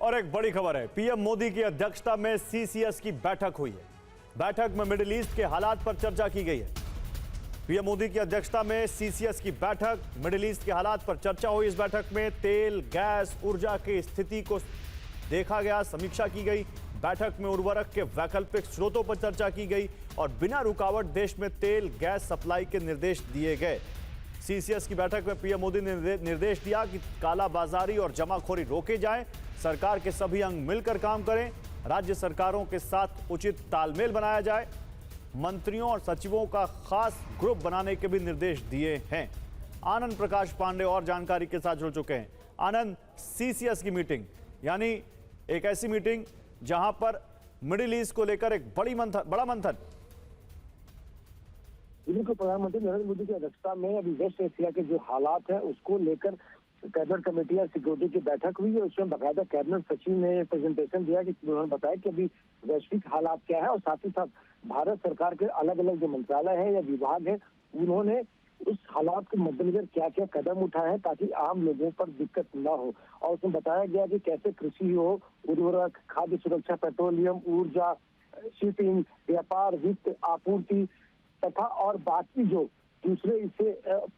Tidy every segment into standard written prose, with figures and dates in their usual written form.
और एक बड़ी खबर है, पीएम मोदी की अध्यक्षता में सीसीएस की बैठक हुई है। बैठक में मिडिल ईस्ट के हालात पर चर्चा की गई है। पीएम मोदी की अध्यक्षता में सीसीएस की बैठक, मिडिल ईस्ट के हालात पर चर्चा हुई। इस बैठक में तेल, गैस, ऊर्जा की स्थिति को देखा गया, समीक्षा की गई। बैठक में उर्वरक के वैकल्पिक स्रोतों पर चर्चा की गई और बिना रुकावट देश में तेल, गैस सप्लाई के निर्देश दिए गए। सीसीएस की बैठक में पीएम मोदी ने निर्देश दिया कि कालाबाजारी और जमाखोरी रोके जाएं, सरकार के सभी अंग मिलकर काम करें, राज्य सरकारों के साथ उचित तालमेल बनाया जाए, मंत्रियों और सचिवों का खास ग्रुप बनाने के भी निर्देश दिए हैं। आनंद प्रकाश पांडे और जानकारी के साथ जुड़ चुके हैं। आनंद, सीसीएस की मीटिंग यानी एक ऐसी मीटिंग जहां पर मिडिल ईस्ट को लेकर एक बड़ा मंथन। को प्रधानमंत्री नरेंद्र मोदी की अध्यक्षता में अभी वेस्ट एशिया के जो हालात है उसको लेकर कैबिनेट कमेटी या सिक्योरिटी की बैठक हुई है। उसमें बाकायदा कैबिनेट सचिव ने प्रेजेंटेशन दिया कि उन्होंने बताया कि अभी वैश्विक हालात क्या है और साथ ही साथ भारत सरकार के अलग अलग जो मंत्रालय है या विभाग है उन्होंने उस हालात के मद्देनजर क्या क्या कदम उठाए हैं ताकि आम लोगों पर दिक्कत न हो। और उसमें बताया गया कि कैसे कृषि हो, उर्वरक, खाद्य सुरक्षा, पेट्रोलियम, ऊर्जा, शिपिंग, व्यापार, वित्त, आपूर्ति तथा और बाकी जो दूसरे इससे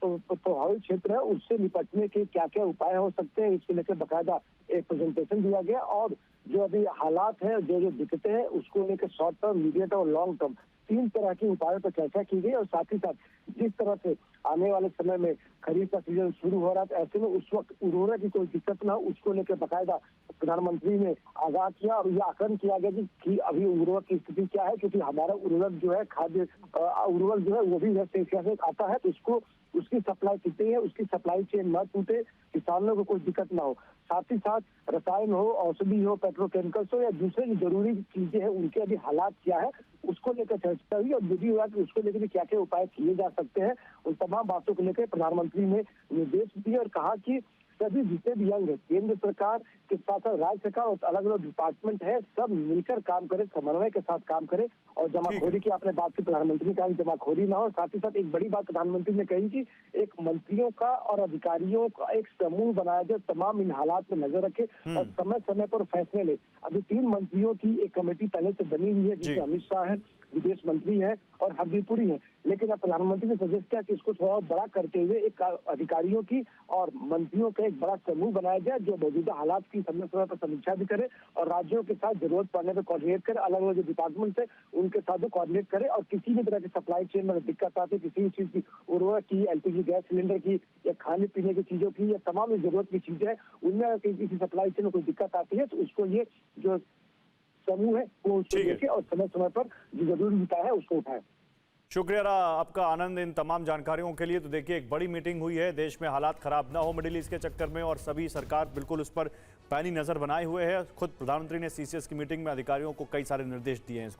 प्रभावित क्षेत्र है उससे निपटने के क्या क्या उपाय हो सकते हैं, इसको लेकर बाकायदा एक प्रेजेंटेशन दिया गया। और जो अभी हालात है, जो दिक्कतें हैं उसको लेकर शॉर्ट टर्म, मीडियम और लॉन्ग टर्म 3 तरह के उपायों पर चर्चा की गई। और साथ ही साथ जिस तरह से आने वाले समय में खरीफ का सीजन शुरू हो रहा था, ऐसे में उस वक्त उर्वरक की कोई दिक्कत ना हो उसको लेकर बाकायदा प्रधानमंत्री ने आगाह किया और यह आकलन किया गया कि अभी उर्वरक की स्थिति क्या है, क्योंकि हमारा उर्वरक जो है खाद्य उर्वरक जो है वो भी वेस्ट एशिया से आता है, तो इसको उसकी सप्लाई कितनी है, उसकी सप्लाई चेन न टूटे, किसानों को कोई दिक्कत ना हो। साथ ही साथ रसायन हो, औषधि हो, पेट्रोकेमिकल्स हो या दूसरे जो जरूरी चीजें हैं उनके अभी हालात क्या है उसको लेकर चर्चा हुई और विधि विभाग उसको लेकर क्या क्या उपाय किए जा सकते हैं उन तमाम बातों को लेकर प्रधानमंत्री ने निर्देश दिए और कहा कि सभी जितने भी अंग है, केंद्र सरकार के साथ साथ राज्य सरकार और अलग अलग डिपार्टमेंट है, सब मिलकर काम करे, समन्वय के साथ काम करे। और जमाखोरी की आपने बात की, प्रधानमंत्री ने कहा कि जमाखोरी ना हो। साथ ही साथ एक बड़ी बात प्रधानमंत्री ने कही कि एक मंत्रियों का और अधिकारियों का एक समूह बनाया जाए, तमाम इन हालात पर नजर रखे और समय समय पर फैसले ले। अभी 3 मंत्रियों की एक कमेटी पहले से बनी हुई है जिसमें अमित शाह है, विदेश मंत्री है और हरदीप पुरी है, लेकिन अब प्रधानमंत्री ने सजेस्ट किया कि इसको थोड़ा बड़ा करते हुए एक अधिकारियों की और मंत्रियों का एक बड़ा समूह बनाया जाए जो मौजूदा हालात की समय समय पर समीक्षा भी करे और राज्यों के साथ जरूरत पड़ने पर कोऑर्डिनेट करे, अलग अलग जो डिपार्टमेंट है उनके साथ भी कोऑर्डिनेट करे और किसी भी तरह की सप्लाई चेन में दिक्कत आती है, किसी भी चीज की, उर्वरक की, एलपीजी गैस सिलेंडर की या खाने पीने की चीजों की या तमाम जरूरत की चीजें हैं उनमें किसी सप्लाई चेन में कोई दिक्कत आती है तो उसको ये जो समूह है वो उसको देखे और समय समय पर जो जरूरी उपाय है उसको उठाए। शुक्रिया आपका आनंद इन तमाम जानकारियों के लिए। तो देखिए, एक बड़ी मीटिंग हुई है, देश में हालात खराब ना हो मिडिल ईस्ट के चक्कर में और सभी सरकार बिल्कुल उस पर पैनी नजर बनाए हुए है। खुद प्रधानमंत्री ने सीसीएस की मीटिंग में अधिकारियों को कई सारे निर्देश दिए हैं इसको